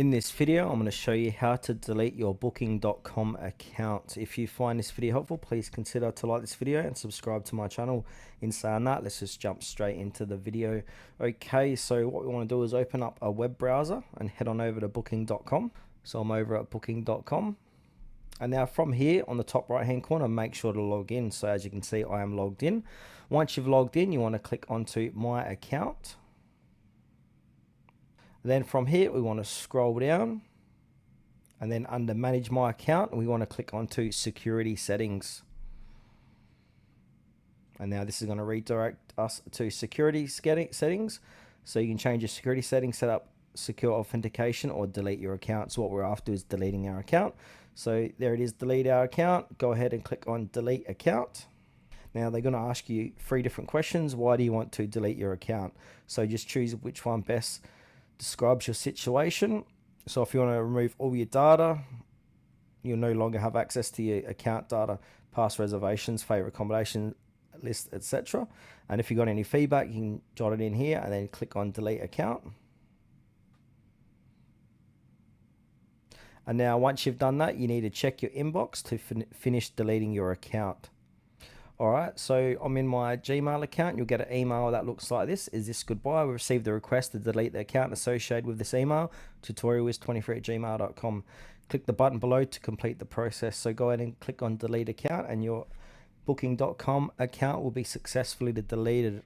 In this video, I'm going to show you how to delete your Booking.com account. If you find this video helpful, please consider to like this video and subscribe to my channel. In saying that, let's just jump straight into the video. Okay, so what we want to do is open up a web browser and head on over to Booking.com. So I'm over at Booking.com. And now from here on the top right hand corner, make sure to log in. So as you can see, I am logged in. Once you've logged in, you want to click onto My Account. Then from here, we want to scroll down, and then under Manage My Account, we want to click onto Security Settings. And now this is going to redirect us to Security Settings. So you can change your security settings, set up secure authentication, or delete your account. So what we're after is deleting our account. So there it is, delete our account. Go ahead and click on Delete Account. Now they're going to ask you 3 different questions. Why do you want to delete your account? So just choose which one best describes your situation. So if you want to remove all your data, you'll no longer have access to your account data, past reservations, favorite accommodation list, etc. And if you got any feedback, you can jot it in here and then click on Delete Account. And now once you've done that, you need to check your inbox to finish deleting your account. Alright, so I'm in my Gmail account. You'll get an email that looks like this. Is this goodbye? We received a request to delete the account associated with this email. tutorialwiz23@gmail.com. Click the button below to complete the process. So go ahead and click on Delete Account and your Booking.com account will be successfully deleted.